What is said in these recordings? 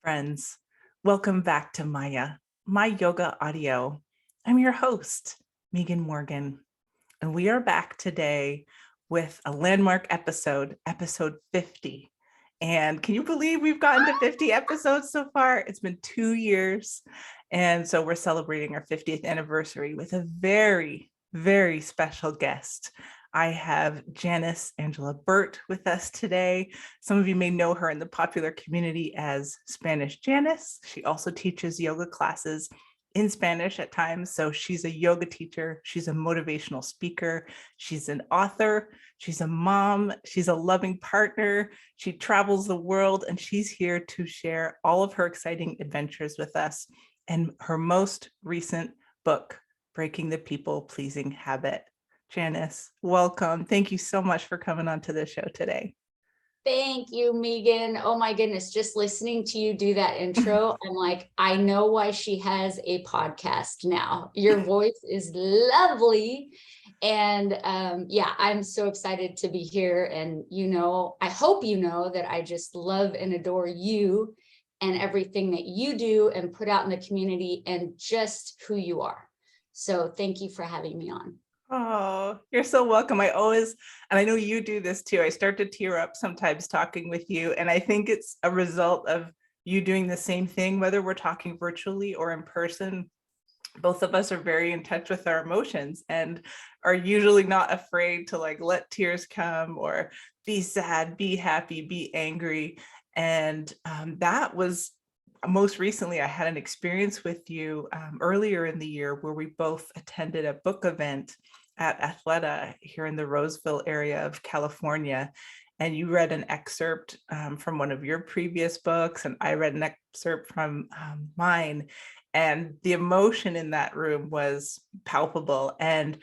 Friends, welcome back to MYA, My Yoga Audio. I'm your host, Megan Morgan, and we are back today with a landmark episode, episode 50. And can you believe we've gotten to 50 episodes so far? It's been 2 years. And so we're celebrating our 50th anniversary with a very, very special guest. I have Janice Angela Burt with us today. Some of you may know her in the popular community as Spanish Janice. She also teaches yoga classes in Spanish at times. So she's a yoga teacher. She's a motivational speaker. She's an author. She's a mom. She's a loving partner. She travels the world, and she's here to share all of her exciting adventures with us and her most recent book, Breaking the People-Pleasing Habit. Janice, welcome. Thank you so much for coming on to the show today. Thank you, Megan. Oh my goodness, just listening to you do that intro, I'm like, I know why she has a podcast now. Your voice is lovely. And yeah, I'm so excited to be here. And I hope you know that I just love and adore you and everything that you do and put out in the community and just who you are. So thank you for having me on. Oh, you're so welcome. And I know you do this too. I start to tear up sometimes talking with you. And I think it's a result of you doing the same thing, whether we're talking virtually or in person. Both of us are very in touch with our emotions and are usually not afraid to let tears come or be sad, be happy, be angry. And that was most recently, I had an experience with you earlier in the year where we both attended a book event at Athleta here in the Roseville area of California. And you read an excerpt from one of your previous books, and I read an excerpt from mine. And the emotion in that room was palpable. And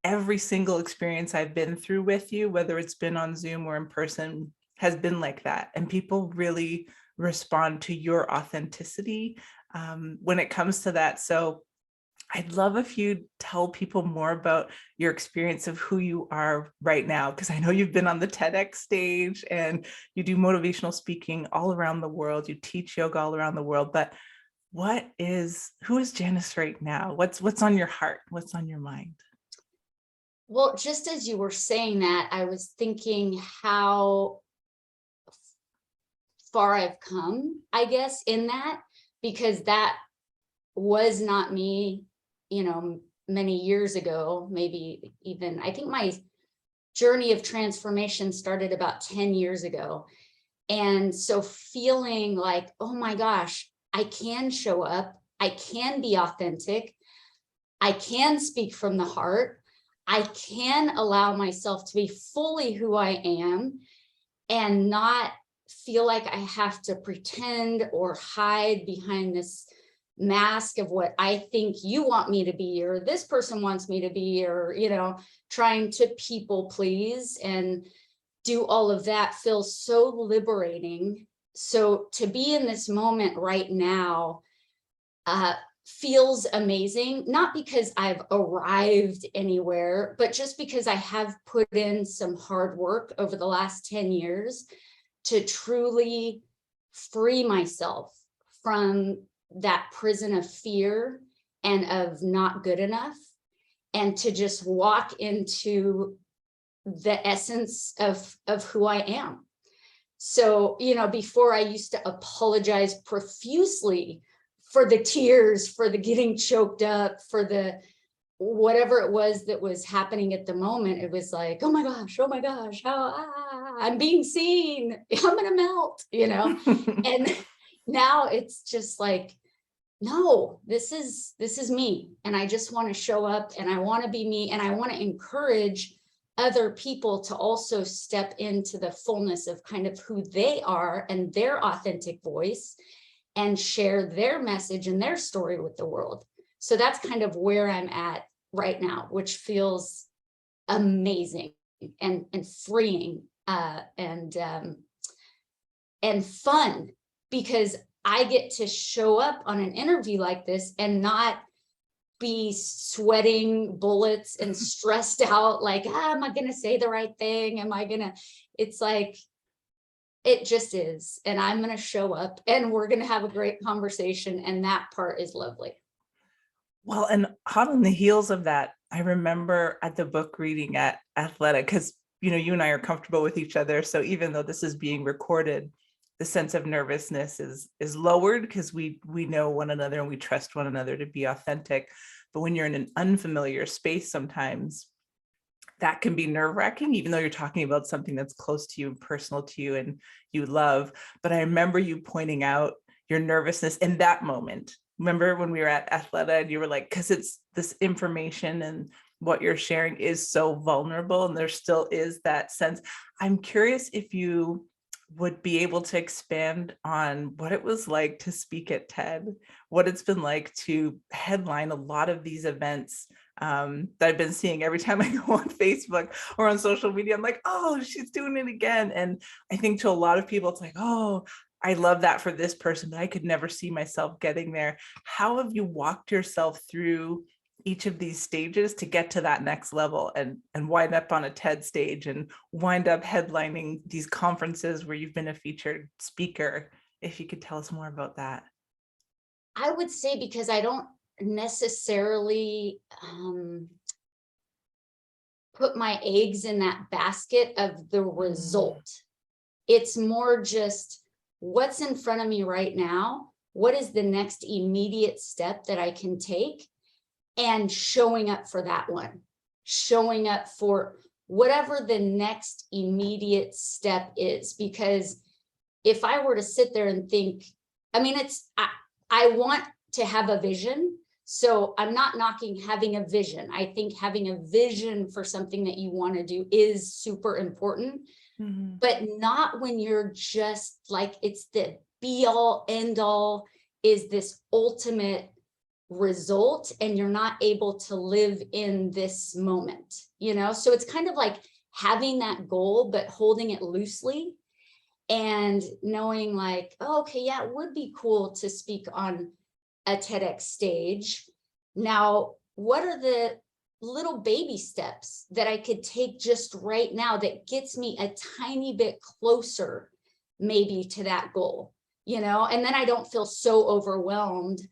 every single experience I've been through with you, whether it's been on Zoom or in person, has been like that. And people really respond to your authenticity when it comes to that. So I'd love if you tell people more about your experience of who you are right now, because I know you've been on the TEDx stage and you do motivational speaking all around the world. You teach yoga all around the world, but who is Janice right now? What's on your heart? What's on your mind? Well, just as you were saying that, I was thinking how far I've come, I guess, in that, because that was not me, many years ago, maybe even, I think my journey of transformation started about 10 years ago. And so feeling like, oh my gosh, I can show up, I can be authentic, I can speak from the heart, I can allow myself to be fully who I am and not feel like I have to pretend or hide behind this mask of what I think you want me to be, or this person wants me to be, or, trying to people please and do all of that feels so liberating. So to be in this moment right now feels amazing, not because I've arrived anywhere, but just because I have put in some hard work over the last 10 years to truly free myself from that prison of fear and of not good enough, and to just walk into the essence of who I am. So, before I used to apologize profusely for the tears, for the getting choked up, for the whatever it was that was happening at the moment. It was like, oh my gosh, how I'm being seen, I'm gonna melt, and now it's just like, no, this is me, and I just want to show up, and I want to be me, and I want to encourage other people to also step into the fullness of kind of who they are and their authentic voice and share their message and their story with the world. So that's kind of where I'm at right now, which feels amazing and freeing and fun, because I get to show up on an interview like this and not be sweating bullets and stressed out like, am I going to say the right thing? It's like, It just is. And I'm going to show up and we're going to have a great conversation. And that part is lovely. Well, and hot on the heels of that, I remember at the book reading at Athletic, because you and I are comfortable with each other. So even though this is being recorded, the sense of nervousness is lowered because we know one another and we trust one another to be authentic. But when you're in an unfamiliar space, sometimes that can be nerve-wracking, even though you're talking about something that's close to you and personal to you and you love. But I remember you pointing out your nervousness in that moment. Remember when we were at Athleta and you were like, because it's this information and what you're sharing is so vulnerable and there still is that sense. I'm curious if you would be able to expand on what it was like to speak at TED, what it's been like to headline a lot of these events that I've been seeing every time I go on Facebook or on social media. I'm like, oh, she's doing it again. And I think to a lot of people, it's like, oh, I love that for this person, but I could never see myself getting there. How have you walked yourself through each of these stages to get to that next level and wind up on a TED stage and wind up headlining these conferences where you've been a featured speaker? If you could tell us more about that. I would say, because I don't necessarily put my eggs in that basket of the result. It's more just what's in front of me right now. What is the next immediate step that I can take? And showing up for that one, showing up for whatever the next immediate step is. Because if I were to sit there and think, I mean, I want to have a vision. So I'm not knocking having a vision. I think having a vision for something that you want to do is super important, but not when you're just like, it's the be all end all, is this ultimate result and you're not able to live in this moment, so it's kind of like having that goal but holding it loosely and knowing like, oh, okay, yeah, it would be cool to speak on a TEDx stage. Now, what are the little baby steps that I could take just right now that gets me a tiny bit closer maybe to that goal, and then I don't feel so overwhelmed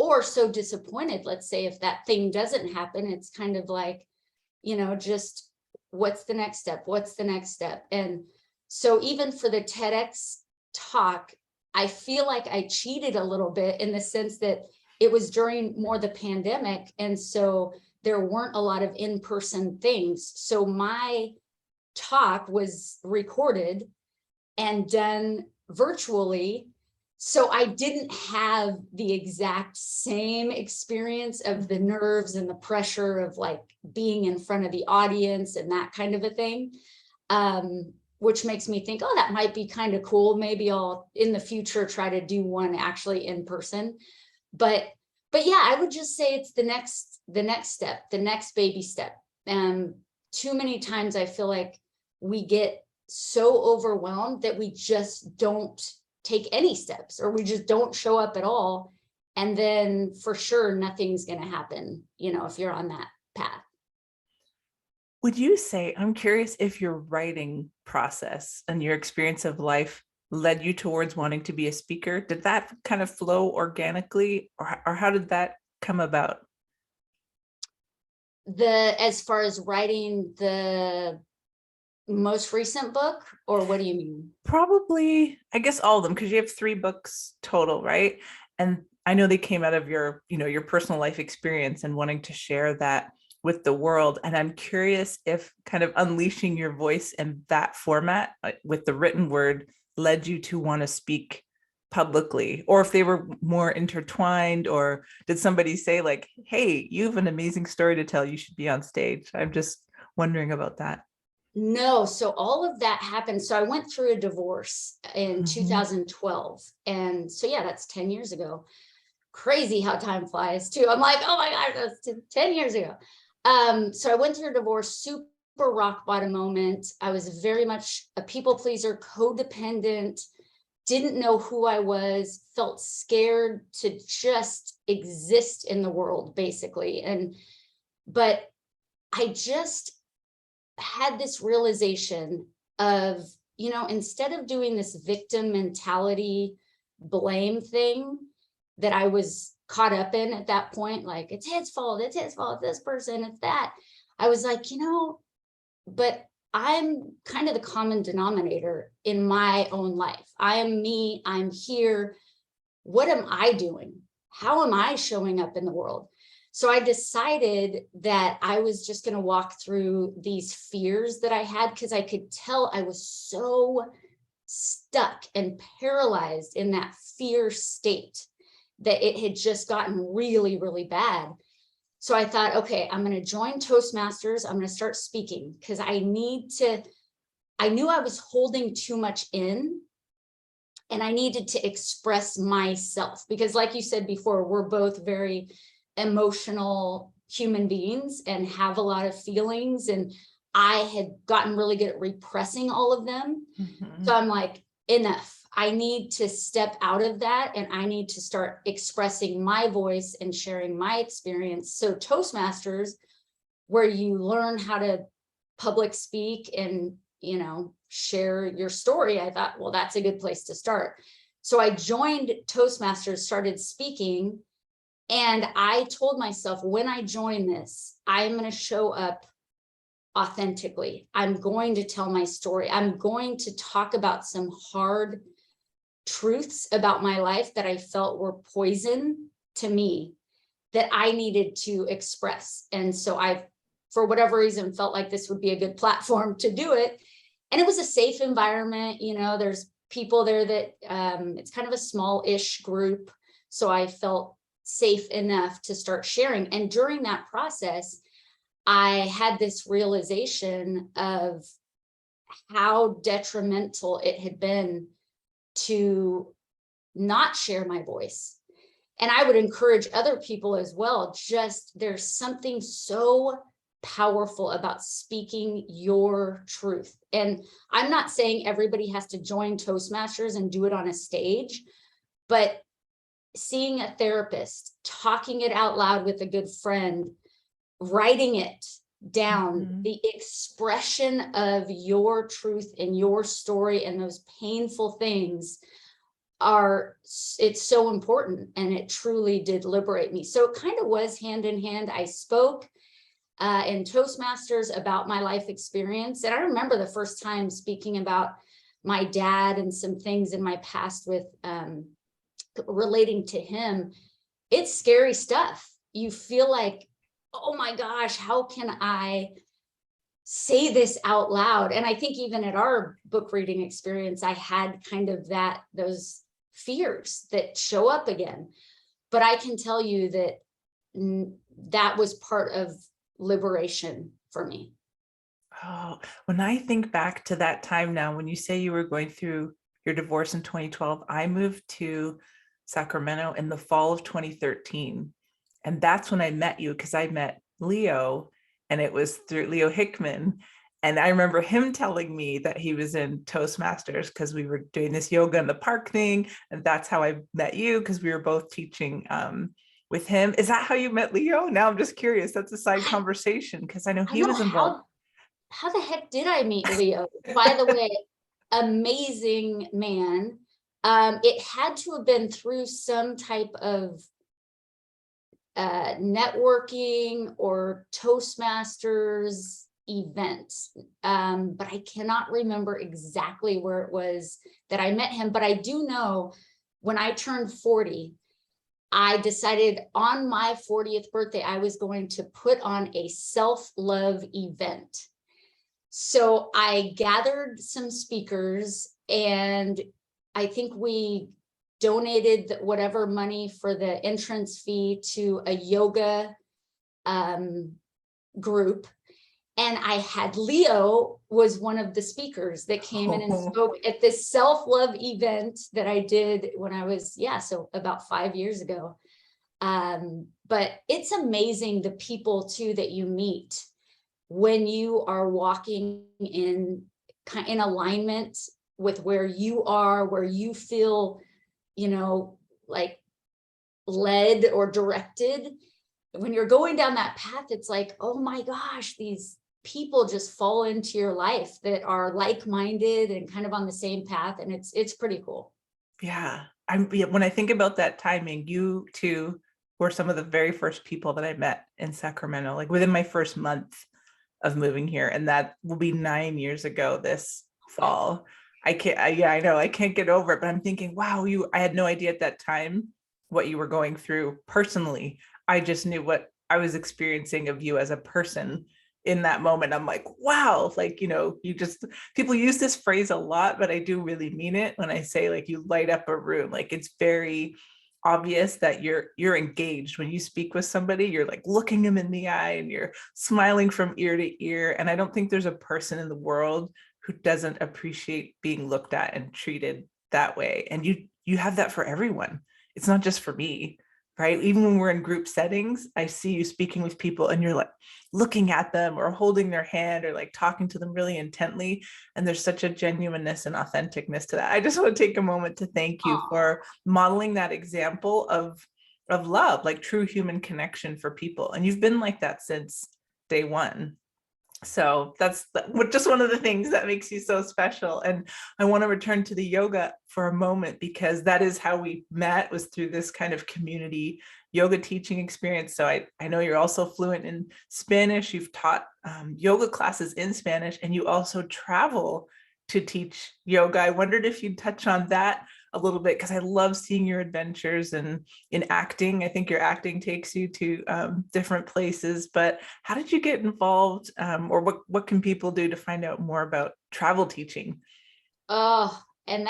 or so disappointed. Let's say if that thing doesn't happen, it's kind of like, just what's the next step? What's the next step? And so even for the TEDx talk, I feel like I cheated a little bit in the sense that it was during more the pandemic. And so there weren't a lot of in-person things. So my talk was recorded and done virtually. So I didn't have the exact same experience of the nerves and the pressure of like being in front of the audience and that kind of a thing, which makes me think, oh, that might be kind of cool. Maybe I'll in the future try to do one actually in person. But yeah, I would just say it's the next step, the next baby step. Too many times I feel like we get so overwhelmed that we just don't take any steps, or we just don't show up at all. And then for sure, nothing's going to happen, if you're on that path. Would you say, I'm curious if your writing process and your experience of life led you towards wanting to be a speaker? Did that kind of flow organically, or how did that come about? As far as writing the most recent book, or what do you mean? Probably, I guess all of them, because you have 3 books total, right? And I know they came out of your, your personal life experience and wanting to share that with the world. And I'm curious if kind of unleashing your voice in that format with the written word led you to want to speak publicly, or if they were more intertwined, or did somebody say like, hey, you have an amazing story to tell, you should be on stage? I'm just wondering about that. No, so all of that happened. So I went through a divorce in 2012. And so, yeah, that's 10 years ago. Crazy how time flies too. I'm like, oh my gosh, that's 10 years ago. So I went through a divorce, super rock bottom moment. I was very much a people pleaser, codependent, didn't know who I was, felt scared to just exist in the world, basically. But I just had this realization of instead of doing this victim mentality blame thing that I was caught up in at that point, like it's his fault, this person, it's that. I was like, but I'm kind of the common denominator in my own life. I am me, I'm here. What am I doing? How am I showing up in the world? So I decided that I was just going to walk through these fears that I had, because I could tell I was so stuck and paralyzed in that fear state that it had just gotten really, really bad. So I thought, okay, I'm going to join Toastmasters. I'm going to start speaking, because I knew I was holding too much in, and I needed to express myself, because like you said before, we're both very emotional human beings and have a lot of feelings. And I had gotten really good at repressing all of them. Mhm. So I'm like, enough. I need to step out of that, and I need to start expressing my voice and sharing my experience. So Toastmasters, where you learn how to public speak and, share your story, I thought, well, that's a good place to start. So I joined Toastmasters, started speaking, and I told myself, when I join this, I'm going to show up authentically. I'm going to tell my story. I'm going to talk about some hard truths about my life that I felt were poison to me, that I needed to express. And so I, for whatever reason, felt like this would be a good platform to do it. And it was a safe environment. There's people there that it's kind of a small-ish group. So I felt safe enough to start sharing. And during that process, I had this realization of how detrimental it had been to not share my voice. And I would encourage other people as well. Just, there's something so powerful about speaking your truth. And I'm not saying everybody has to join Toastmasters and do it on a stage, but seeing a therapist, talking it out loud with a good friend, writing it down, Mhm. the expression of your truth and your story and those painful things it's so important. And it truly did liberate me. So it kind of was hand in hand. I spoke in Toastmasters about my life experience. And I remember the first time speaking about my dad and some things in my past with relating to him. It's scary stuff. You feel like, oh my gosh, how can I say this out loud? And I think even at our book reading experience, I had kind of those fears that show up again. But I can tell you that that was part of liberation for me. Oh, when I think back to that time now, when you say you were going through your divorce in 2012, I moved to Sacramento in the fall of 2013. And that's when I met you, because I met Leo, and it was through Leo Hickman. And I remember him telling me that he was in Toastmasters because we were doing this yoga in the park thing. And that's how I met you, because we were both teaching with him. Is that how you met Leo? Now I'm just curious. That's a side conversation, because I know I he know was involved. how the heck did I meet Leo? By the way, amazing man. It had to have been through some type of networking or Toastmasters events, but I cannot remember exactly where it was that I met him. But I do know when I turned 40, I decided on my 40th birthday, I was going to put on a self-love event. So I gathered some speakers, and I think we donated whatever money for the entrance fee to a yoga group. And I had Leo was one of the speakers that came in and spoke at this self-love event that I did when I was, so about 5 years ago. But it's amazing the people too that you meet when you are walking in alignment with where you are, where you feel, like led or directed. When you're going down that path, it's like, oh my gosh, these people just fall into your life that are like-minded and kind of on the same path. And it's pretty cool. Yeah. When I think about that timing, you two were some of the very first people that I met in Sacramento, like within my first month of moving here. And that will be 9 years ago this fall. I know I can't get over it, but I'm thinking, wow, I had no idea at that time what you were going through personally. I just knew what I was experiencing of you as a person in that moment. I'm like, wow, like, people use this phrase a lot, but I do really mean it when I say like you light up a room. Like it's very obvious that you're engaged when you speak with somebody. You're like looking them in the eye and you're smiling from ear to ear. And I don't think there's a person in the world who doesn't appreciate being looked at and treated that way. And you have that for everyone. It's not just for me, right? Even when we're in group settings, I see you speaking with people and you're like looking at them or holding their hand or like talking to them really intently. And there's such a genuineness and authenticness to that. I just want to take a moment to thank you for modeling that example of love, like true human connection for people. And you've been like that since day one. So that's just one of the things that makes you so special. And I want to return to the yoga for a moment, because that is how we met, was through this kind of community yoga teaching experience. So I know you're also fluent in Spanish. You've taught yoga classes in Spanish, and you also travel to teach yoga. I wondered if you'd touch on that a little bit, because I love seeing your adventures and in acting. I think your acting takes you to different places, but how did you get involved, or what can people do to find out more about travel teaching? Oh, and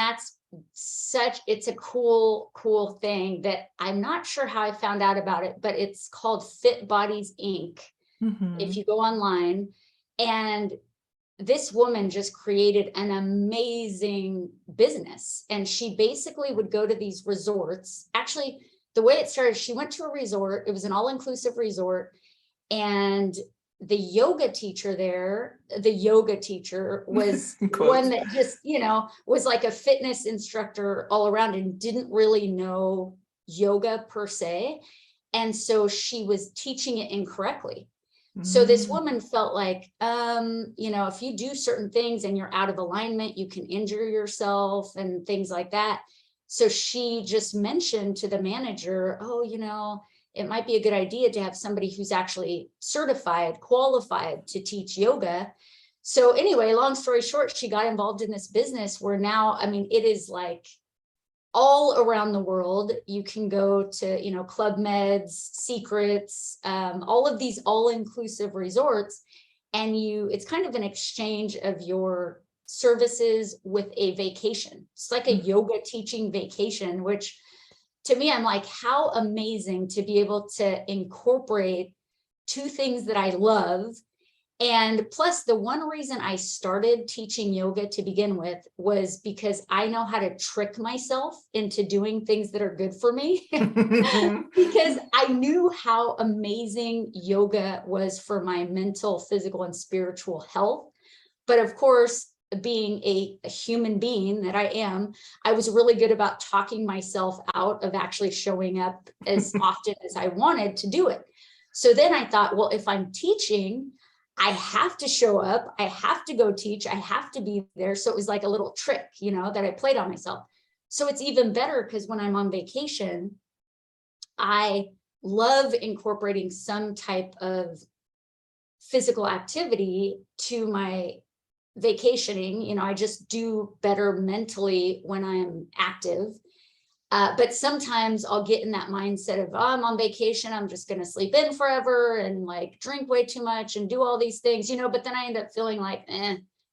it's a cool thing that I'm not sure how I found out about it, but it's called Fit Bodies Inc. If you go online, and this woman just created an amazing business. And she basically would go to these resorts. Actually, the way it started, she went to a resort. It was an all-inclusive resort. And the yoga teacher was one that just, was like a fitness instructor all around and didn't really know yoga per se. And so she was teaching it incorrectly. So this woman felt like, if you do certain things and you're out of alignment, you can injure yourself and things like that. So she just mentioned to the manager, it might be a good idea to have somebody who's actually certified, qualified to teach yoga. So anyway, long story short, she got involved in this business where now, it is like all around the world. You can go to, Club Meds, Secrets, all of these all-inclusive resorts, and it's kind of an exchange of your services with a vacation. It's like a yoga teaching vacation, which to me, I'm like, how amazing to be able to incorporate two things that I love. And plus, the one reason I started teaching yoga to begin with was because I know how to trick myself into doing things that are good for me. Because I knew how amazing yoga was for my mental, physical, and spiritual health. But of course, being a human being that I am, I was really good about talking myself out of actually showing up as often as I wanted to do it. So then I thought, well, if I'm teaching, I have to show up, I have to go teach, I have to be there. So it was like a little trick, that I played on myself. So it's even better because when I'm on vacation, I love incorporating some type of physical activity to my vacationing. I just do better mentally when I'm active. But sometimes I'll get in that mindset of, I'm on vacation, I'm just going to sleep in forever and like drink way too much and do all these things, but then I end up feeling like,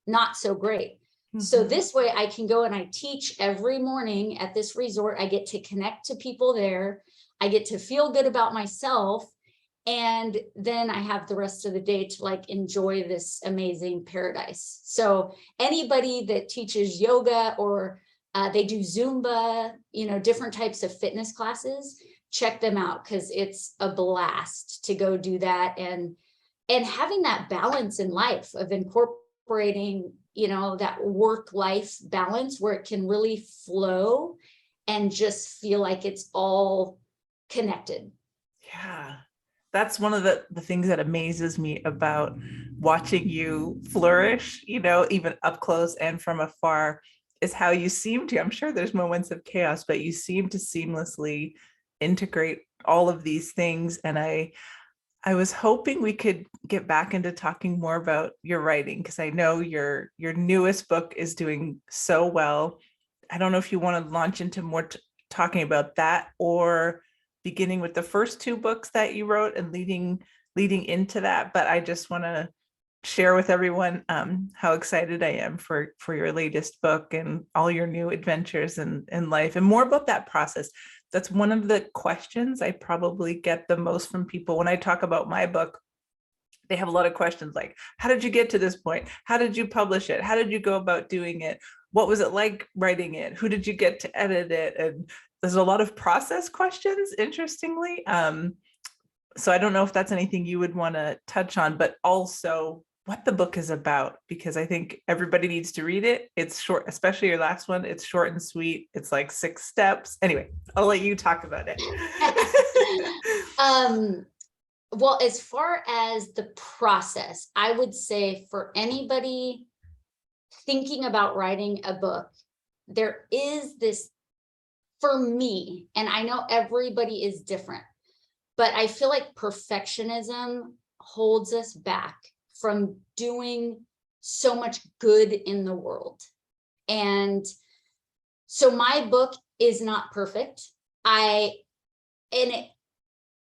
not so great. So this way I can go and I teach every morning at this resort. I get to connect to people there. I get to feel good about myself. And then I have the rest of the day to like enjoy this amazing paradise. So anybody that teaches yoga or they do Zumba, different types of fitness classes, check them out because it's a blast to go do that. And having that balance in life of incorporating, that work-life balance where it can really flow and just feel like it's all connected. Yeah. that's one of the things that amazes me about watching you flourish, even up close and from afar, is how you seem to, I'm sure there's moments of chaos, but you seem to seamlessly integrate all of these things. And I was hoping we could get back into talking more about your writing, because I know your newest book is doing so well. I don't know if you want to launch into more talking about that, or beginning with the first two books that you wrote and leading into that. But I just want to share with everyone how excited I am for your latest book and all your new adventures in life, and more about that process. That's one of the questions I probably get the most from people when I talk about my book. They have a lot of questions like, how did you get to this point? How did you publish it? How did you go about doing it? What was it like writing it? Who did you get to edit it? And there's a lot of process questions, interestingly. So I don't know if that's anything you would want to touch on, but also what the book is about, because I think everybody needs to read it. It's short, especially your last one. It's short and sweet. It's like 6 steps. Anyway, I'll let you talk about it. Well, as far as the process, I would say for anybody thinking about writing a book, there is this, for me, and I know everybody is different, but I feel like perfectionism holds us back from doing so much good in the world. And so my book is not perfect.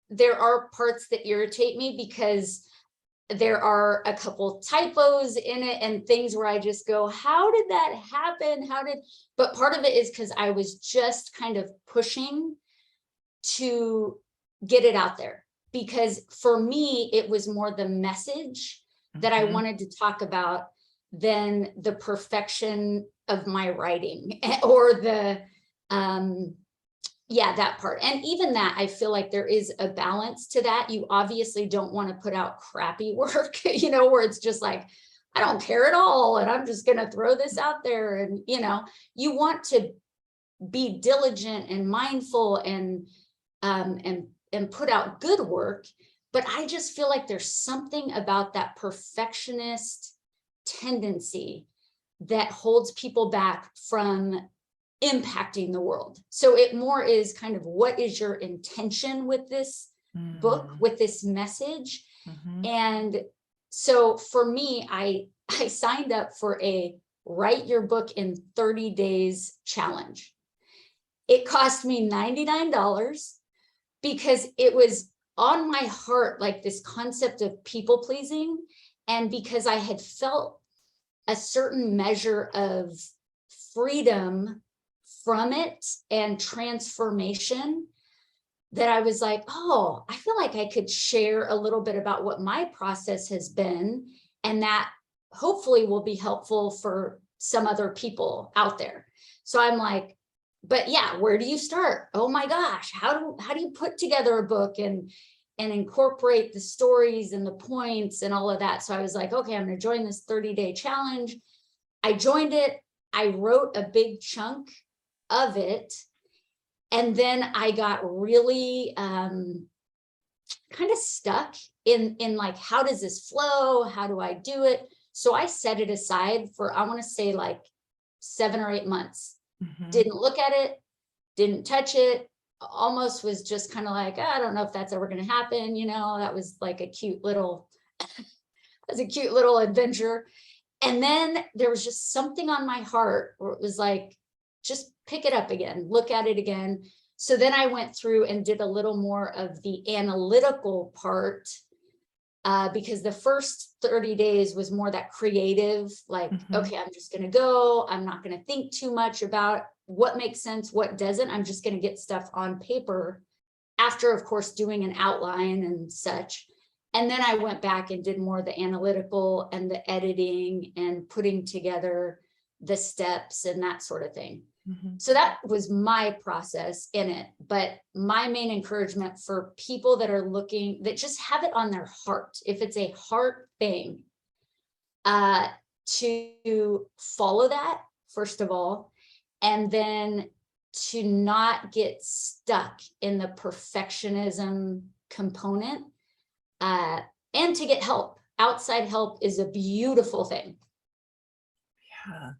There are parts that irritate me because there are a couple typos in it and things where I just go, how did that happen? But part of it is because I was just kind of pushing to get it out there, because for me, it was more the message that I wanted to talk about than the perfection of my writing or the, that part. And even that, I feel like there is a balance to that. You obviously don't want to put out crappy work, where it's just like, I don't care at all, and I'm just going to throw this out there. And, you want to be diligent and mindful and put out good work. But I just feel like there's something about that perfectionist tendency that holds people back from impacting the world. So it more is kind of, what is your intention with this book, with this message? And so for me, I signed up for a write your book in 30 days challenge. It cost me $99 because it was on my heart, like this concept of people pleasing. And because I had felt a certain measure of freedom from it and transformation, that I was like, oh, I feel like I could share a little bit about what my process has been, and that hopefully will be helpful for some other people out there. So I'm like, but yeah, where do you start? Oh my gosh, how do you put together a book and incorporate the stories and the points and all of that? So I was like, okay, I'm going to join this 30-day challenge. I joined it. I wrote a big chunk of it. And then I got really kind of stuck in like, how does this flow? How do I do it? So I set it aside for, I want to say like 7 or 8 months. Didn't look at it, didn't touch it, almost was just kind of like, I don't know if that's ever going to happen. That was like a cute little, adventure. And then there was just something on my heart where it was like, just pick it up again, look at it again. So then I went through and did a little more of the analytical part, because the first 30 days was more that creative, like, okay, I'm just going to go. I'm not going to think too much about what makes sense, what doesn't. I'm just going to get stuff on paper after, of course, doing an outline and such. And then I went back and did more of the analytical and the editing and putting together the steps and that sort of thing. So that was my process in it. But my main encouragement for people that are looking, that just have it on their heart, if it's a heart thing, to follow that, first of all, and then to not get stuck in the perfectionism component, and to get help. Outside help is a beautiful thing. Yeah.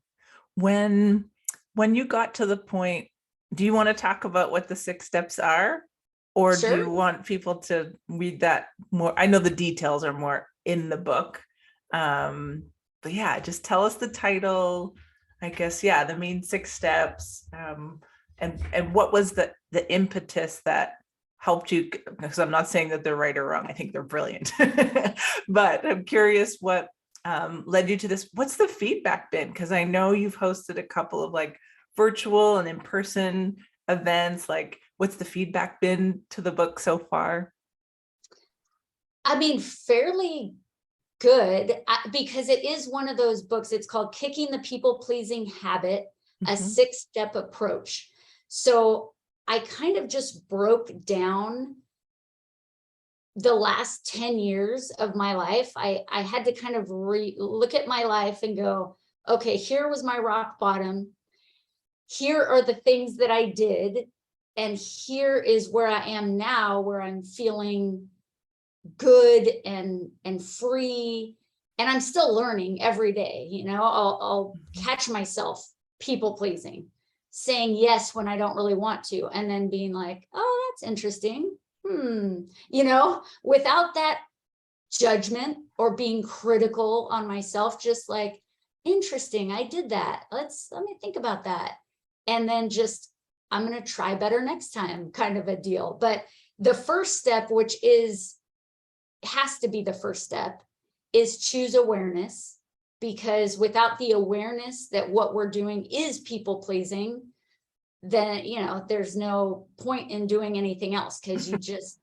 When you got to the point, do you want to talk about what the 6 steps are? Or do Sure. you want people to read that more? I know the details are more in the book. But yeah, just tell us the title, I guess. Yeah, the main 6 steps. And what was the impetus that helped you? Because I'm not saying that they're right or wrong. I think they're brilliant. But I'm curious what led you to this. What's the feedback been? Because I know you've hosted a couple of like virtual and in-person events. Like, what's the feedback been to the book so far? I mean, fairly good, because it is one of those books. It's called Kicking the People-Pleasing Habit, a 6-step approach. So I kind of just broke down the last 10 years of my life. I had to kind of look at my life and go, okay, here was my rock bottom. Here are the things that I did. And here is where I am now, where I'm feeling good and free. And I'm still learning every day. You know, I'll catch myself people pleasing, saying yes when I don't really want to, and then being like, oh, that's interesting. You know, without that judgment or being critical on myself, just like, interesting, I did that. Let me think about that. And then just, I'm going to try better next time, kind of a deal. But the first step, which has to be the first step, is choose awareness. Because without the awareness that what we're doing is people pleasing, then, you know, there's no point in doing anything else, because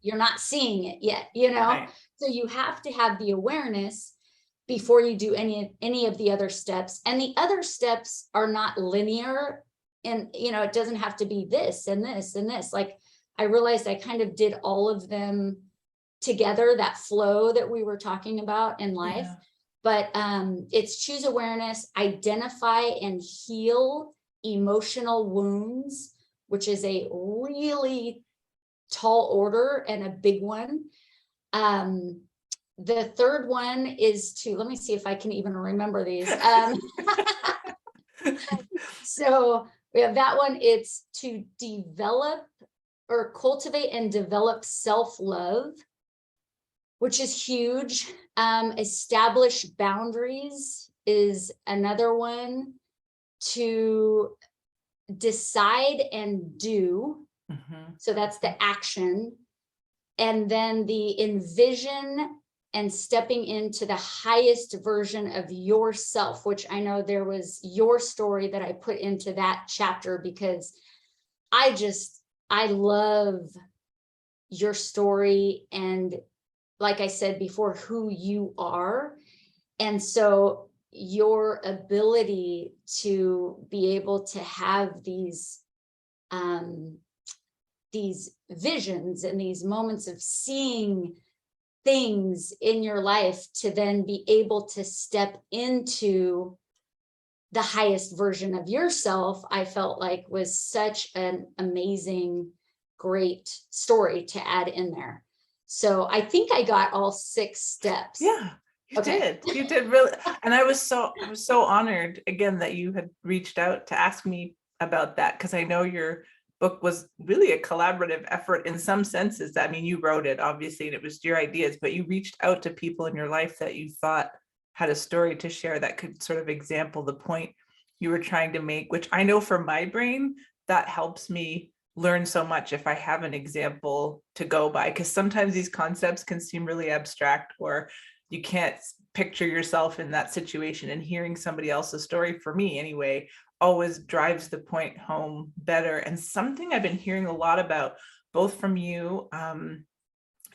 you're not seeing it yet, you know. Right. So you have to have the awareness before you do any of the other steps. And the other steps are not linear. And, you know, it doesn't have to be this and this and this. Like, I realized I kind of did all of them together, that flow that we were talking about in life. Yeah. But it's choose awareness, identify and heal emotional wounds, which is a really tall order and a big one. The third one is to, let me see if I can even remember these. So we have that one. It's to develop or cultivate and develop self-love, which is huge. Establish boundaries is another one. To decide and do. So that's the action. And then the envision and stepping into the highest version of yourself, which I know there was your story that I put into that chapter, because I love your story. And like I said before, who you are. And so your ability to be able to have these visions and these moments of seeing things in your life, to then be able to step into the highest version of yourself, I felt like was such an amazing, great story to add in there. So I think I got all 6 steps. Yeah. You did really. And I was so honored again that you had reached out to ask me about that, because I know your book was really a collaborative effort in some senses. I mean, you wrote it obviously, and it was your ideas, but you reached out to people in your life that you thought had a story to share that could sort of example the point you were trying to make, which I know for my brain, that helps me learn so much if I have an example to go by, because sometimes these concepts can seem really abstract, or you can't picture yourself in that situation, and hearing somebody else's story, for me anyway, always drives the point home better. And something I've been hearing a lot about, both from you and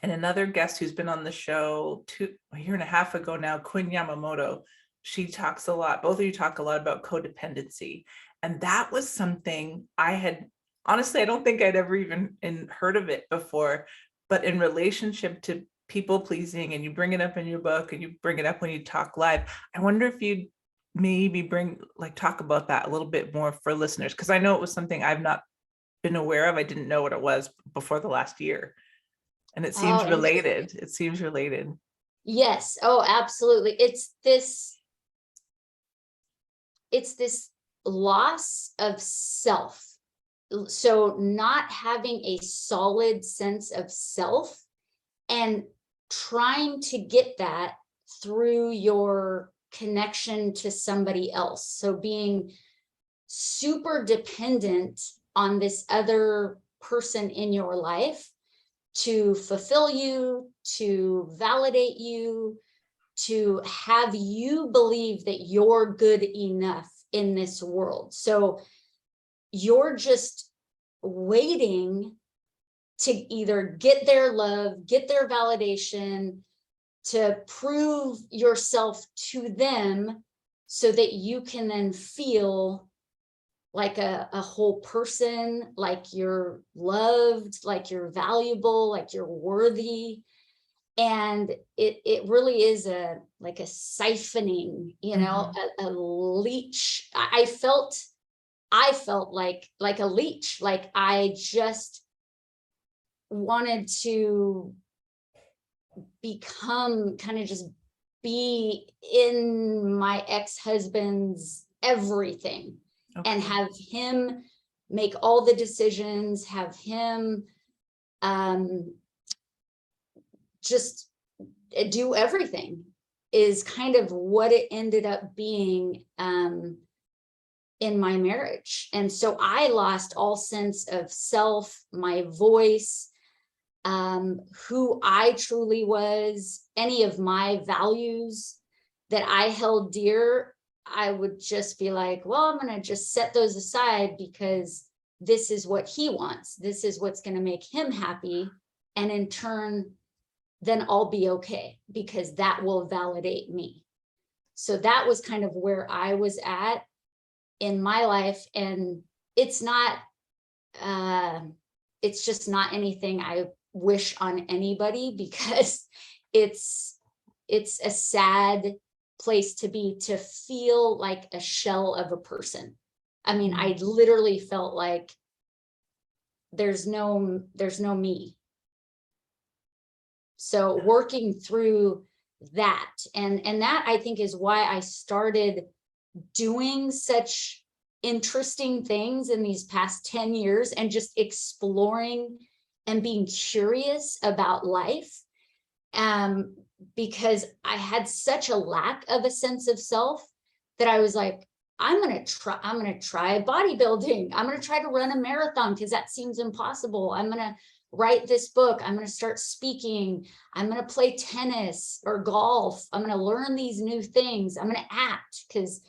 another guest who's been on the show a year and a half ago now, Quinn Yamamoto, she talks a lot, both of you talk a lot about codependency. And that was something I had, honestly, I don't think I'd ever even heard of it before, but in relationship to people pleasing, and you bring it up in your book and you bring it up when you talk live. I wonder if you'd maybe talk about that a little bit more for listeners, because I know it was something I've not been aware of. I didn't know what it was before the last year. And it Oh, seems interesting. related. It seems related. Yes. Oh, absolutely. It's this loss of self. So not having a solid sense of self and trying to get that through your connection to somebody else. So being super dependent on this other person in your life to fulfill you, to validate you, to have you believe that you're good enough in this world. So you're just waiting to either get their love, get their validation, to prove yourself to them so that you can then feel like a whole person, like you're loved, like you're valuable, like you're worthy. And it really is like a siphoning, a leech. I felt like a leech, like I just wanted to become kind of just be in my ex-husband's everything and Okay. have him make all the decisions, have him just do everything, is kind of what it ended up being in my marriage. And so I lost all sense of self, my voice, who I truly was, any of my values that I held dear. I would just be like, well, I'm going to just set those aside because this is what he wants. This is what's going to make him happy. And in turn, then I'll be okay because that will validate me. So that was kind of where I was at in my life. And it's not, it's just not anything I wish on anybody, because it's a sad place to be, to feel like a shell of a person. I mean, I literally felt like there's no me. So working through that, and that I think is why I started doing such interesting things in these past 10 years and just exploring and being curious about life, because I had such a lack of a sense of self that I was like, I'm going to try bodybuilding. I'm going to try to run a marathon because that seems impossible. I'm going to write this book. I'm going to start speaking. I'm going to play tennis or golf. I'm going to learn these new things. I'm going to act because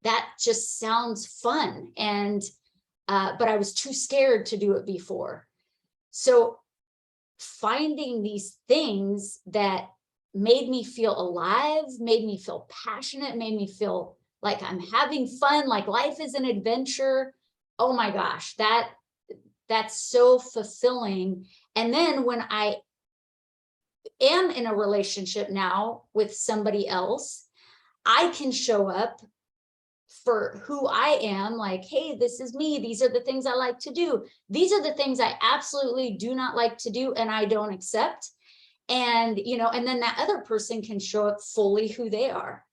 that just sounds fun. And, but I was too scared to do it before. So finding these things that made me feel alive, made me feel passionate, made me feel like I'm having fun, like life is an adventure. Oh my gosh, that's so fulfilling. And then when I am in a relationship now with somebody else, I can show up for who I am, like, hey, this is me. These are the things I like to do. These are the things I absolutely do not like to do and I don't accept. And, and then that other person can show up fully who they are.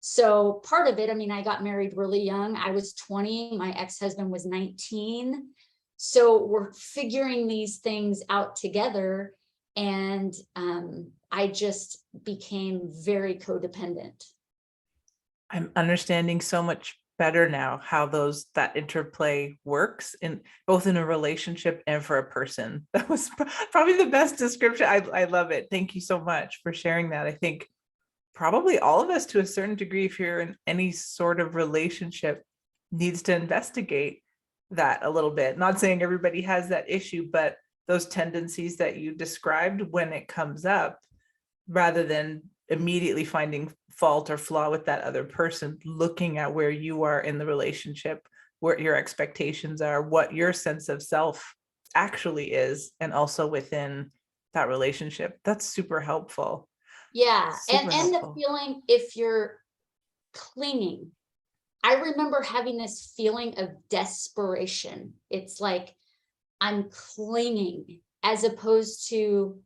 So part of it, I mean, I got married really young. I was 20, my ex-husband was 19. So we're figuring these things out together. And I just became very codependent. I'm understanding so much better now how that interplay works in both in a relationship and for a person. That was probably the best description. I love it. Thank you so much for sharing that. I think probably all of us, to a certain degree, if you're in any sort of relationship, needs to investigate that a little bit. Not saying everybody has that issue, but those tendencies that you described when it comes up, rather than immediately finding fault or flaw with that other person, looking at where you are in the relationship, what your expectations are, what your sense of self actually is, and also within that relationship. That's super helpful. Yeah. Super And the helpful. feeling, if you're clinging, I remember having this feeling of desperation. It's like I'm clinging, as opposed to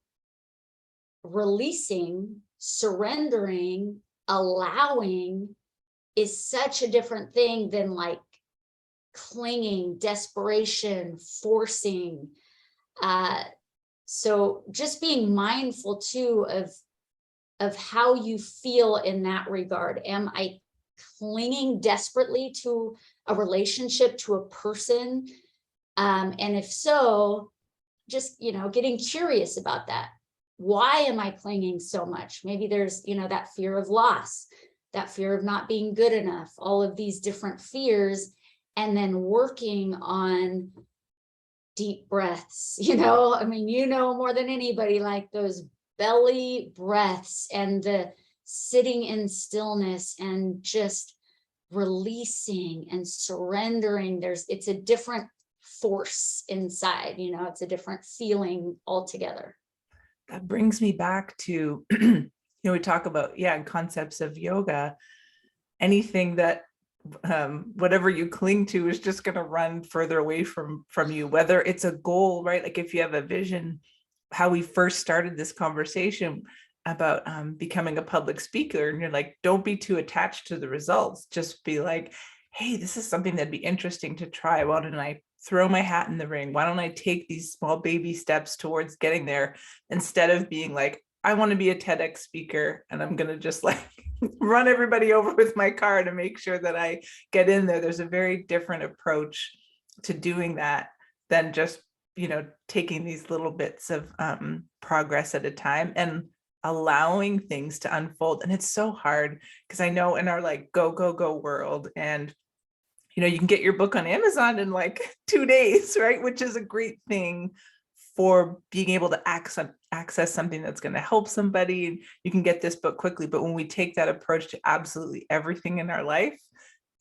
releasing, surrendering, allowing is such a different thing than like clinging, desperation, forcing. So just being mindful too of how you feel in that regard. Am I clinging desperately to a relationship, to a person? And if so, just, getting curious about that. Why am I clinging so much? Maybe there's, that fear of loss, that fear of not being good enough, all of these different fears, and then working on deep breaths, I mean, more than anybody, like those belly breaths and the sitting in stillness and just releasing and surrendering. It's a different force inside, it's a different feeling altogether. That brings me back to, we talk about, concepts of yoga, anything that whatever you cling to is just going to run further away from you, whether it's a goal, right? Like if you have a vision, how we first started this conversation about becoming a public speaker, and you're like, don't be too attached to the results. Just be like, hey, this is something that'd be interesting to try. Why don't I throw my hat in the ring? Why don't I take these small baby steps towards getting there, instead of being like, I want to be a TEDx speaker and I'm going to just like run everybody over with my car to make sure that I get in there. There's a very different approach to doing that than just, taking these little bits of progress at a time and allowing things to unfold. And it's so hard because I know in our like go world, and you can get your book on Amazon in like 2 days, right? Which is a great thing for being able to access something that's going to help somebody. You can get this book quickly, but when we take that approach to absolutely everything in our life,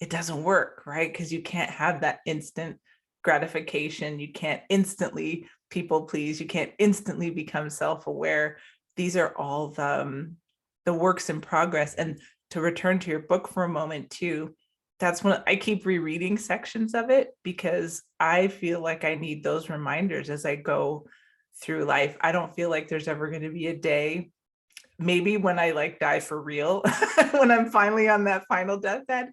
it doesn't work, right? Because you can't have that instant gratification. You can't instantly people please. You can't instantly become self-aware. These are all the works in progress. And to return to your book for a moment too, that's when I keep rereading sections of it, because I feel like I need those reminders as I go through life. I don't feel like there's ever going to be a day, maybe when I like die for real, when I'm finally on that final deathbed,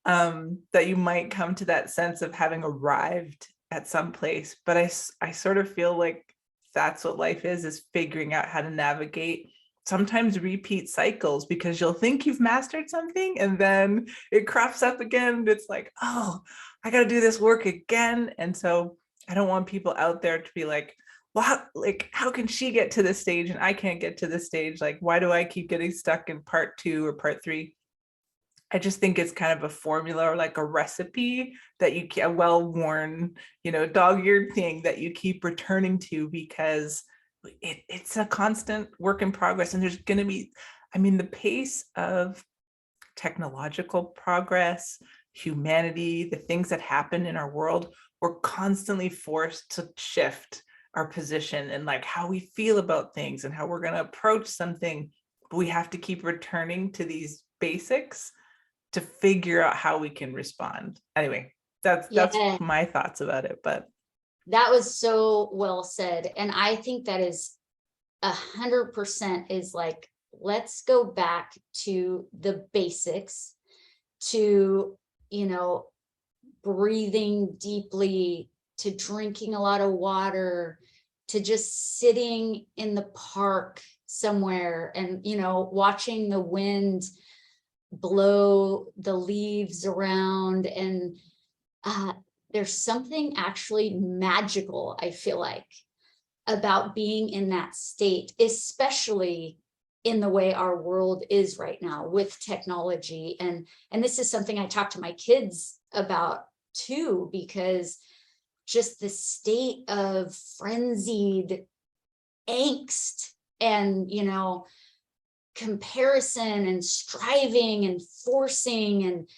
that you might come to that sense of having arrived at some place. But I sort of feel like that's what life is figuring out how to navigate sometimes repeat cycles, because you'll think you've mastered something and then it crops up again. And it's like, oh, I got to do this work again. And so I don't want people out there to be like, well, how can she get to this stage and I can't get to this stage? Like, why do I keep getting stuck in part 2 or part 3? I just think it's kind of a formula or like a recipe that a well-worn, dog-eared thing that you keep returning to, because it's a constant work in progress. And there's going to be, the pace of technological progress, humanity, the things that happen in our world, we're constantly forced to shift our position and like how we feel about things and how we're going to approach something. But we have to keep returning to these basics to figure out how we can respond. Anyway, that's my thoughts about it. But that was so well said. And I think that is 100% is like, let's go back to the basics, to, breathing deeply, to drinking a lot of water, to just sitting in the park somewhere and, watching the wind blow the leaves around. And there's something actually magical, I feel like, about being in that state, especially in the way our world is right now with technology. And this is something I talk to my kids about too, because just the state of frenzied angst and, comparison and striving and forcing and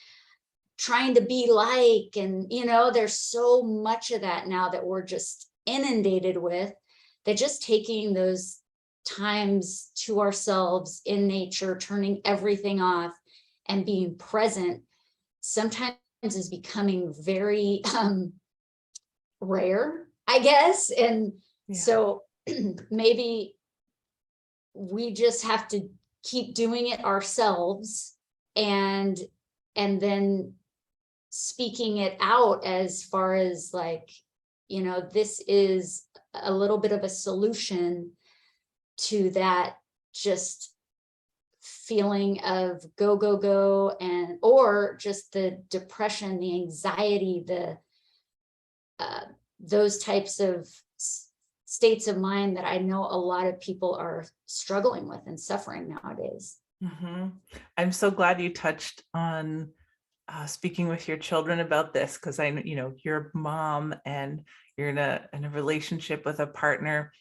trying to be like, and there's so much of that now that we're just inundated with, that just taking those times to ourselves in nature, turning everything off and being present sometimes is becoming very rare, I guess. And so maybe we just have to keep doing it ourselves, and then speaking it out as far as like, this is a little bit of a solution to that just feeling of go, go, go, and or just the depression, the anxiety, the those types of states of mind that I know a lot of people are struggling with and suffering nowadays. Mm-hmm. I'm so glad you touched on speaking with your children about this, because I know, you're a mom and you're in a relationship with a partner.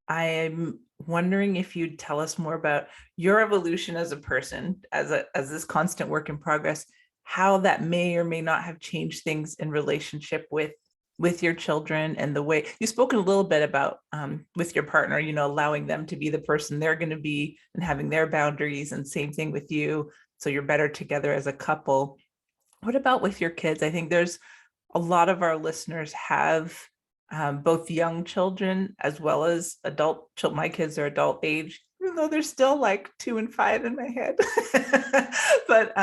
I'm wondering if you'd tell us more about your evolution as a person, as this constant work in progress, how that may or may not have changed things in relationship with your children, and the way you've spoken a little bit about with your partner, allowing them to be the person they're going to be and having their boundaries, and same thing with you. So you're better together as a couple. What about with your kids? I think there's a lot of our listeners have both young children as well as adult children. My kids are adult age, even though they're still like 2 and 5 in my head. But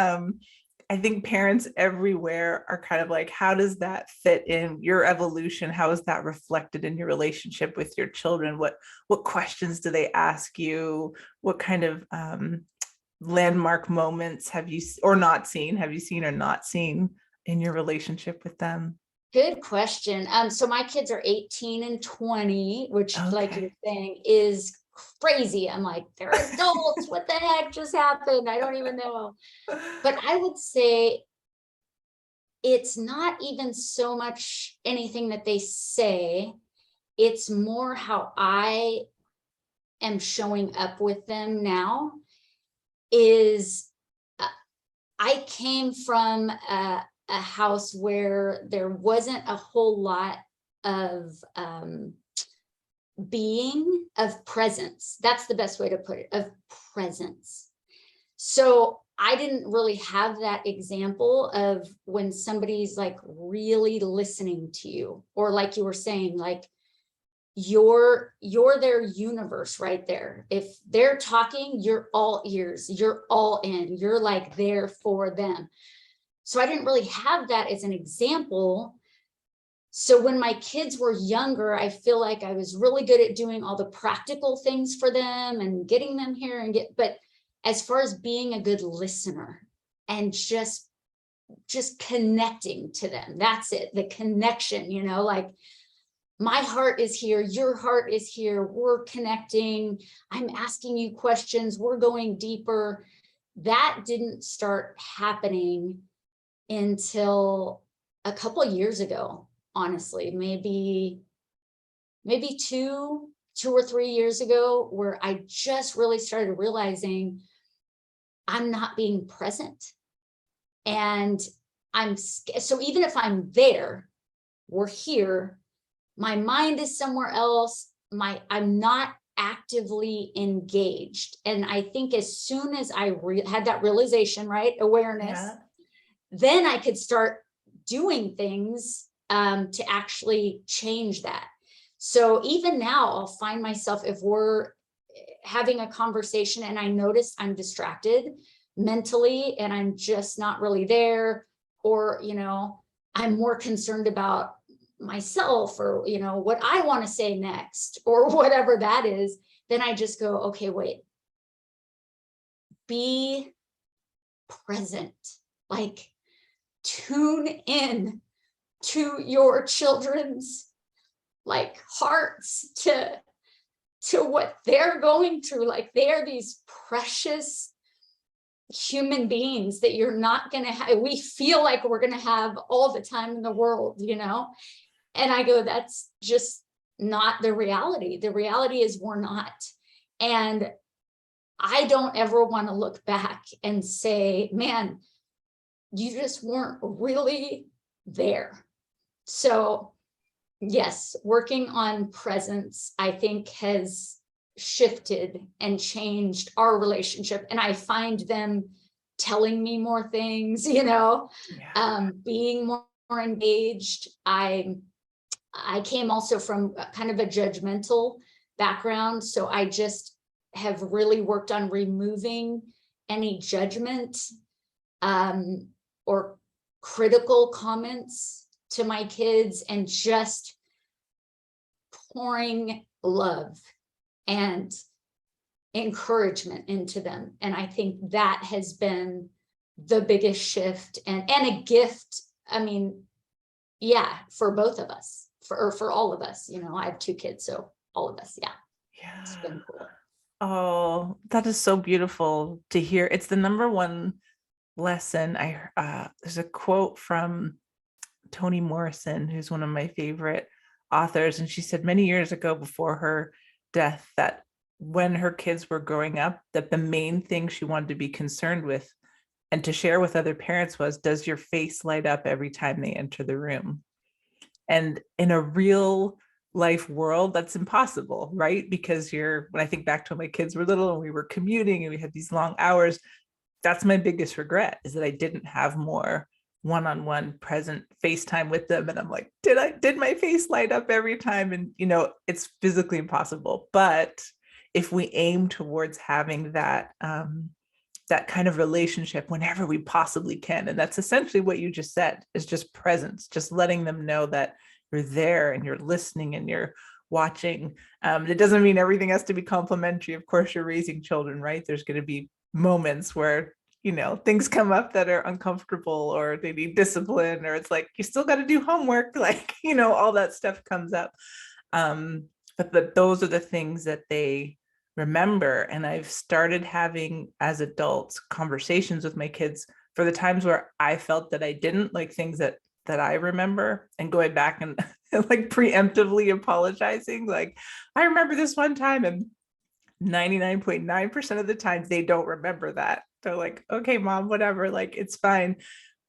I think parents everywhere are kind of like, how does that fit in your evolution? How is that reflected in your relationship with your children? What questions do they ask you? What kind of landmark moments have you or not seen? Have you seen or not seen in your relationship with them? Good question. So my kids are 18 and 20, which, like you're Okay. saying, is crazy. I'm like, they're adults. What the heck just happened? I don't even know. But I would say it's not even so much anything that they say. It's more how I am showing up with them now. Is I came from a house where there wasn't a whole lot of presence. That's the best way to put it, of presence. So I didn't really have that example of when somebody's like really listening to you, or like you were saying, like you're their universe right there. If they're talking, you're all ears, you're all in, you're like there for them. So I didn't really have that as an example. So when my kids were younger, I feel like I was really good at doing all the practical things for them and getting them here but as far as being a good listener and just connecting to them, that's it, the connection, like my heart is here, your heart is here, we're connecting, I'm asking you questions, we're going deeper. That didn't start happening until a couple of years ago, honestly, maybe 2 or 3 years ago, where I just really started realizing I'm not being present. And so even if I'm there, we're here, my mind is somewhere else, I'm not actively engaged. And I think as soon as I had that realization, right, awareness, Yeah. then I could start doing things to actually change that. So even now, I'll find myself, if we're having a conversation and I notice I'm distracted mentally and I'm just not really there, or, I'm more concerned about myself, or, what I want to say next, or whatever that is, then I just go, okay, wait, be present, like tune in to your children's like hearts, to what they're going through. Like they are these precious human beings that you're not going to have, we feel like we're going to have all the time in the world, and I go, that's just not the reality. The reality is we're not. And I don't ever want to look back and say, man, you just weren't really there. So yes, working on presence, I think, has shifted and changed our relationship. And I find them telling me more things, being more engaged. I came also from kind of a judgmental background. So I just have really worked on removing any judgment or critical comments to my kids, and just pouring love and encouragement into them. And I think that has been the biggest shift, and a gift. I mean, yeah, for both of us, for all of us. You know, I have 2 kids, so all of us. Yeah. Yeah. It's been cool. Oh, that is so beautiful to hear. It's the number one lesson. There's a quote from Toni Morrison, who's one of my favorite authors, and she said many years ago before her death that when her kids were growing up, that the main thing she wanted to be concerned with and to share with other parents was, does your face light up every time they enter the room? And in a real life world, that's impossible, right? Because when I think back to when my kids were little and we were commuting and we had these long hours, that's my biggest regret, is that I didn't have more one-on-one present FaceTime with them. And I'm like, did my face light up every time? And, you know, it's physically impossible. But if we aim towards having that, that kind of relationship whenever we possibly can, and that's essentially what you just said, is just presence, just letting them know that you're there and you're listening and you're watching. It doesn't mean everything has to be complimentary. Of course, you're raising children, right? There's going to be moments where, you know, things come up that are uncomfortable, or they need discipline, or it's like, you still got to do homework, like, you know, all that stuff comes up. But those are the things that they remember. And I've started having, as adults, conversations with my kids for the times where I felt that I didn't, like things that I remember, and going back and like preemptively apologizing. Like, I remember this one time, and 99.9% of the time they don't remember that. They're like, okay, mom, whatever, like, it's fine.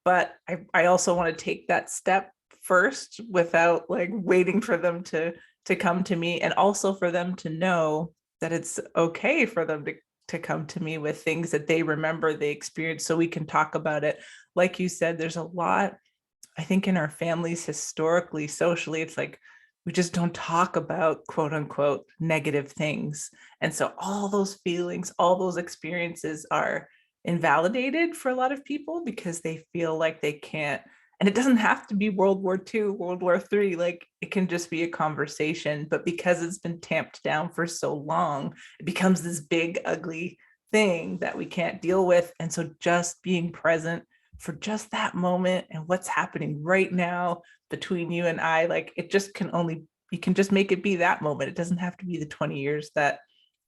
But I also want to take that step first without like waiting for them to come to me, and also for them to know that it's okay for them to come to me with things that they remember they experienced, so we can talk about it. Like you said, there's a lot, I think, in our families, historically, socially, it's like we just don't talk about quote unquote negative things. And so all those feelings, all those experiences are invalidated for a lot of people because they feel like they can't. And it doesn't have to be World War II, World War III, like it can just be a conversation. But because it's been tamped down for so long, it becomes this big, ugly thing that we can't deal with. And so just being present for just that moment and what's happening right now between you and I, like it just can only, you can just make it be that moment. It doesn't have to be the 20 years that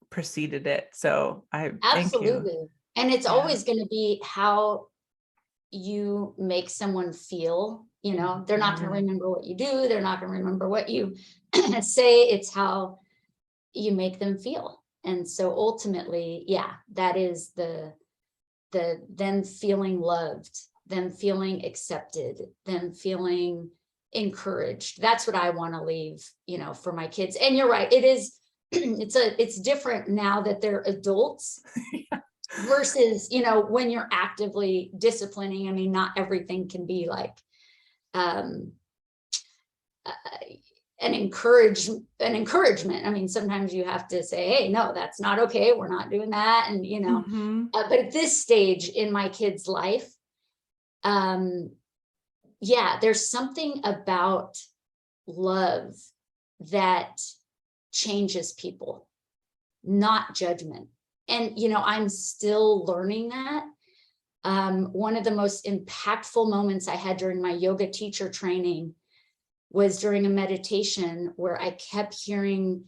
preceded it. So I thank you. Absolutely. And it's Yeah. always going to be how you make someone feel. You know, they're not going to remember what you do. They're not going to remember what you say. It's how you make them feel. And so ultimately, yeah, that is the them feeling loved, them feeling accepted, them feeling encouraged. That's what I want to leave, you know, for my kids. And you're right, it is, it's different now that they're adults. Yeah. Versus, you know, when you're actively disciplining. I mean, not everything can be like an encouragement. I mean, sometimes you have to say, hey, no, that's not okay. We're not doing that. And, you know, but at this stage in my kid's life, yeah, there's something about love that changes people, not judgment. And, you know, I'm still learning that. One of the most impactful moments I had during my yoga teacher training was during a meditation where I kept hearing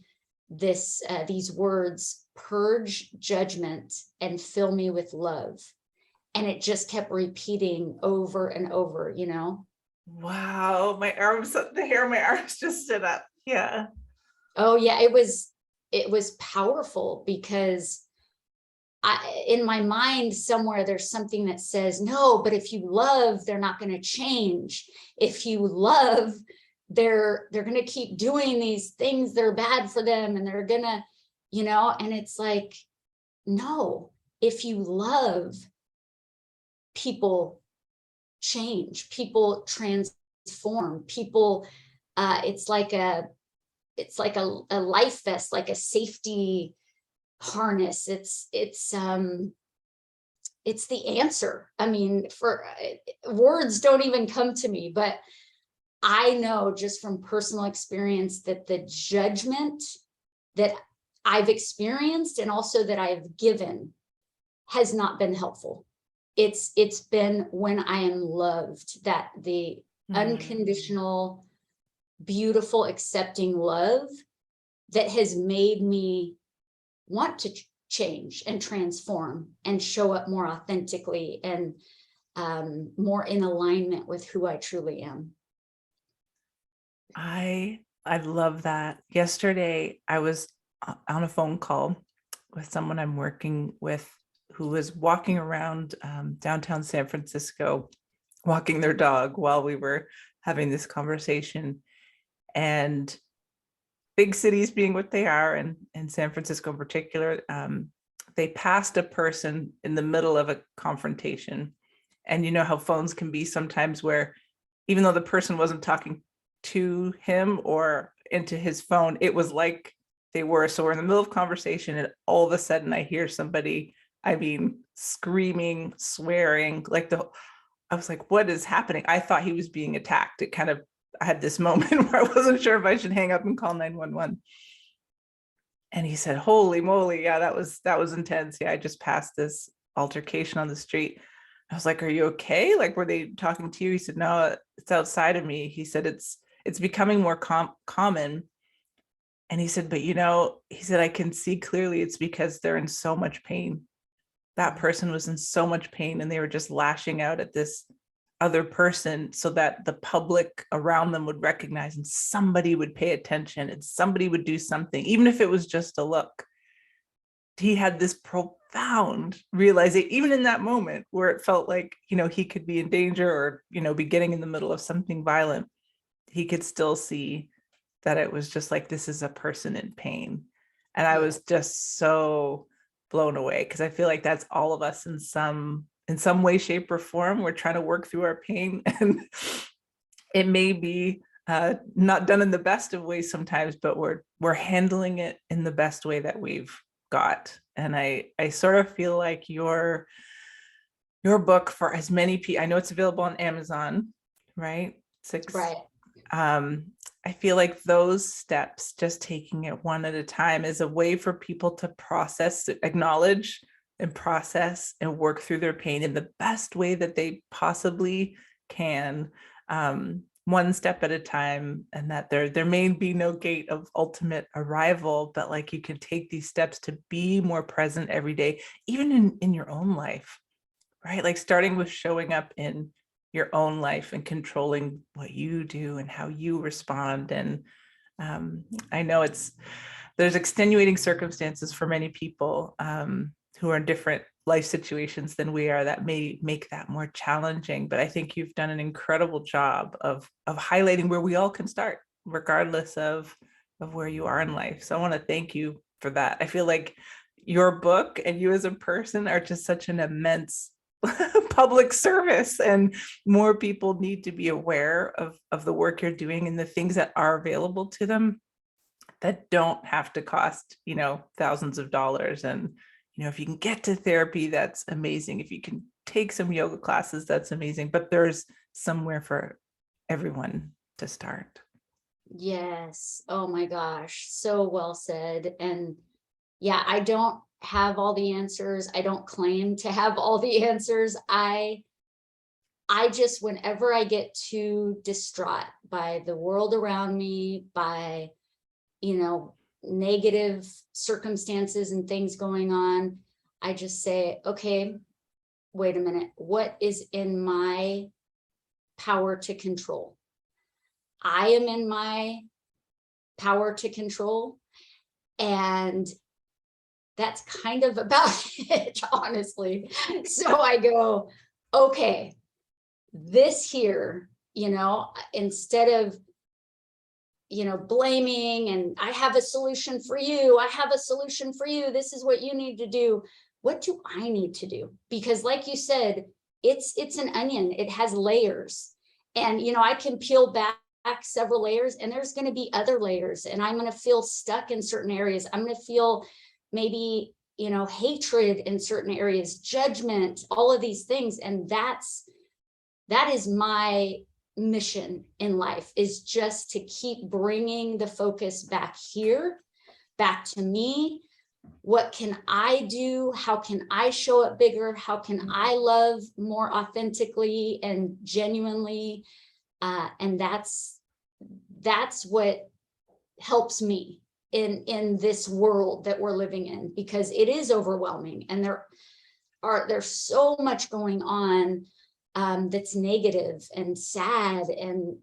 these words, purge judgment and fill me with love. And it just kept repeating over and over, you know? Wow. My arms, the hair on my arms just stood up. Yeah. Oh yeah. It was powerful because in my mind somewhere, there's something that says, no, but if you love, they're not going to change. If you love, they're going to keep doing these things that are bad for them. And they're going to, you know, and it's like, no, if you love, people change, people transform, people, it's like a life vest, like a safety harness. It's the answer. I mean, for words don't even come to me, but I know just from personal experience that the judgment that I've experienced and also that I've given has not been helpful. It's been when I am loved, that the unconditional, beautiful, accepting love that has made me want to change and transform and show up more authentically and more in alignment with who I truly am. I love that. Yesterday, I was on a phone call with someone I'm working with who was walking around downtown San Francisco, walking their dog while we were having this conversation. And big cities being what they are, and San Francisco in particular, they passed a person in the middle of a confrontation. And you know how phones can be sometimes, where even though the person wasn't talking to him or into his phone, it was like they were. So we're in the middle of conversation, and all of a sudden I hear somebody, I mean, screaming, swearing, I was like, what is happening? I thought he was being attacked. I had this moment where I wasn't sure if I should hang up and call 911. And he said, holy moly, yeah, that was intense. Yeah, I just passed this altercation on the street. I was like, are you okay? Like, were they talking to you? He said, no, it's outside of me. He said, it's becoming more common. And he said, but he said, I can see clearly it's because they're in so much pain. That person was in so much pain, and they were just lashing out at this other person so that the public around them would recognize, and somebody would pay attention, and somebody would do something, even if it was just a look. He had this profound realization, even in that moment where it felt like, he could be in danger or, be getting in the middle of something violent. He could still see that it was just like, this is a person in pain. And I was just so blown away, because I feel like that's all of us in some way, shape, or form. We're trying to work through our pain, and it may be not done in the best of ways sometimes, but we're handling it in the best way that we've got. And I sort of feel like your book, for as many people, I know it's available on Amazon, right? Right. I feel like those steps, just taking it one at a time, is a way for people to process, acknowledge and process and work through their pain in the best way that they possibly can, one step at a time. And that there may be no gate of ultimate arrival, but like, you can take these steps to be more present every day, even in your own life, right? Like, starting with showing up in your own life and controlling what you do and how you respond. And I know there's extenuating circumstances for many people who are in different life situations than we are, that may make that more challenging. But I think you've done an incredible job of highlighting where we all can start, regardless of where you are in life. So I want to thank you for that. I feel like your book and you as a person are just such an immense public service, and more people need to be aware of the work you're doing and the things that are available to them that don't have to cost, thousands of dollars. And, if you can get to therapy, that's amazing. If you can take some yoga classes, that's amazing. But there's somewhere for everyone to start. Yes. Oh my gosh. So well said. And yeah, I don't have all the answers. I don't claim to have all the answers. I just, whenever I get too distraught by the world around me, by, negative circumstances and things going on, I just say, okay, wait a minute. What is in my power to control? I am in my power to control. And that's kind of about it, honestly. So I go, okay, this here, instead of, blaming and I have a solution for you. I have a solution for you. This is what you need to do. What do I need to do? Because like you said, it's an onion. It has layers. And, I can peel back several layers, and there's going to be other layers, and I'm going to feel stuck in certain areas. I'm going to feel maybe, hatred in certain areas, judgment, all of these things. And that is my mission in life, is just to keep bringing the focus back here, back to me. What can I do? How can I show up bigger? How can I love more authentically and genuinely? And that's what helps me in this world that we're living in, because it is overwhelming, and there's so much going on that's negative and sad and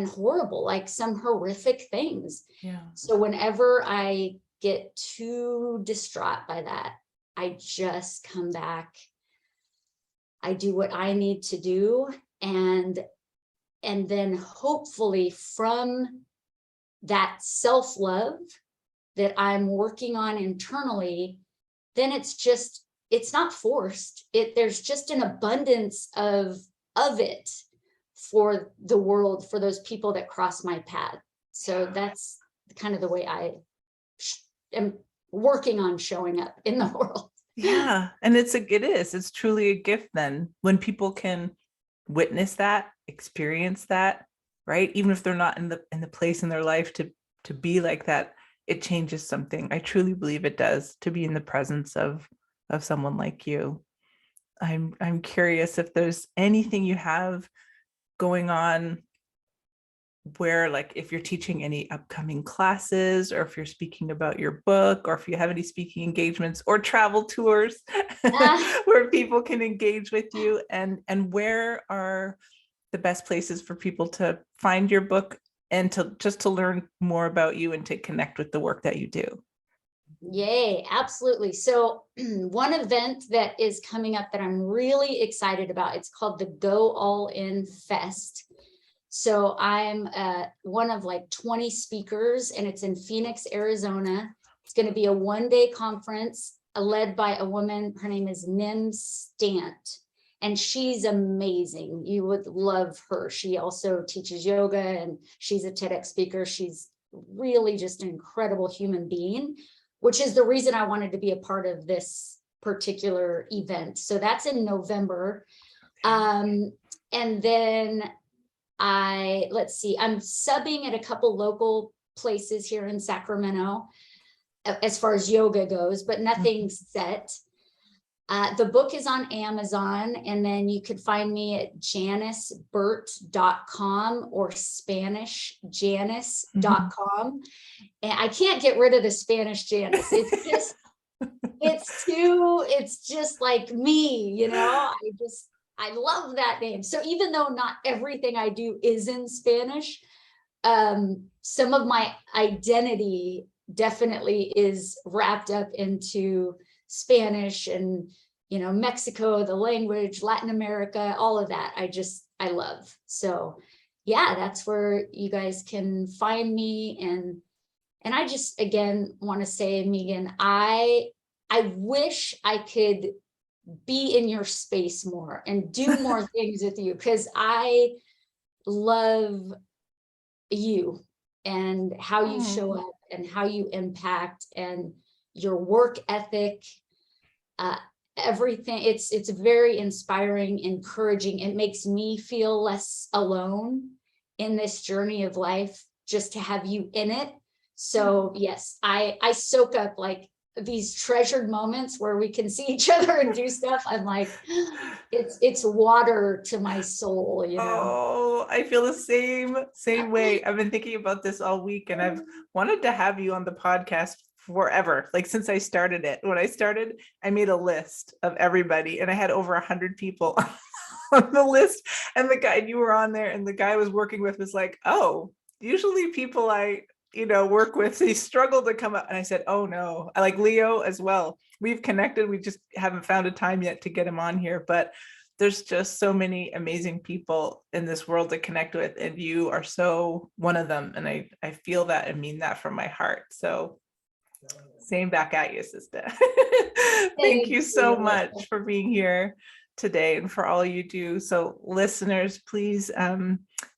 horrible, like some horrific things. Yeah. So whenever I get too distraught by that, I just come back. I do what I need to do, and then hopefully from that self-love that I'm working on internally, then it's not forced. There's just an abundance of it for the world, for those people that cross my path. So that's kind of the way I am working on showing up in the world. Yeah. And it's truly a gift then when people can witness that, experience that, right? Even if they're not in the place in their life to be like that, it changes something. I truly believe it does, to be in the presence of someone like you. I'm curious if there's anything you have going on where, like, if you're teaching any upcoming classes, or if you're speaking about your book, or if you have any speaking engagements or travel tours where people can engage with you, and where are the best places for people to find your book and to learn more about you and to connect with the work that you do? Yay, absolutely. So one event that is coming up that I'm really excited about, it's called the Go All In Fest. So I'm one of like 20 speakers, and it's in Phoenix, Arizona. It's going to be a one-day conference led by a woman. Her name is Nim Stant, and she's amazing. You would love her. She also teaches yoga, and she's a TEDx speaker. She's really just an incredible human being, which is the reason I wanted to be a part of this particular event. So that's in November. And then I'm subbing at a couple local places here in Sacramento as far as yoga goes, but nothing's set. The book is on Amazon, and then you could find me at janiceburt.com or SpanishJanice.com. And I can't get rid of the Spanish Janice. It's just like me, I love that name. So even though not everything I do is in Spanish, some of my identity definitely is wrapped up into Spanish and, Mexico, the language, Latin America, all of that. I love. So yeah, that's where you guys can find me. And I just, again, want to say, Megan, I wish I could be in your space more and do more things with you, because I love you and how you show up and how you impact and your work ethic, everything. It's very inspiring, encouraging. It makes me feel less alone in this journey of life, just to have you in it. So yes, I soak up like these treasured moments where we can see each other and do stuff. I'm like, it's water to my soul, Oh, I feel the same way. I've been thinking about this all week, and I've wanted to have you on the podcast forever. Like since I started it. When I started, I made a list of everybody, and I had over 100 people on the list. And the guy you were on there, and the guy I was working with was like, oh, usually people I work with, they struggle to come up. And I said, oh no, I like Leo as well. We've connected. We just haven't found a time yet to get him on here, but there's just so many amazing people in this world to connect with. And you are so one of them. And I feel that and mean that from my heart. So same back at you, sister. Thank you so much for being here today and for all you do. So listeners, please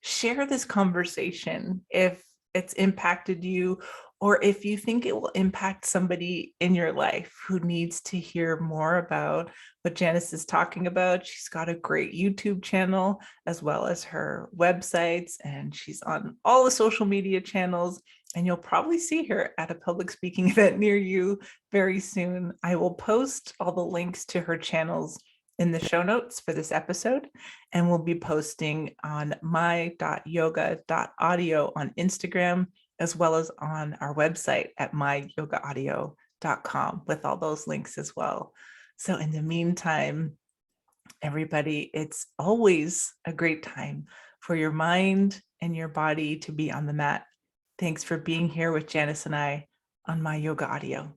share this conversation if it's impacted you, or if you think it will impact somebody in your life who needs to hear more about what Janice is talking about. She's got a great YouTube channel as well as her websites, and she's on all the social media channels, and you'll probably see her at a public speaking event near you very soon. I will post all the links to her channels in the show notes for this episode, and we'll be posting on my.yoga.audio on Instagram, as well as on our website at myyogaaudio.com with all those links as well. So in the meantime, everybody, it's always a great time for your mind and your body to be on the mat. Thanks for being here with Janice and I on My Yoga Audio.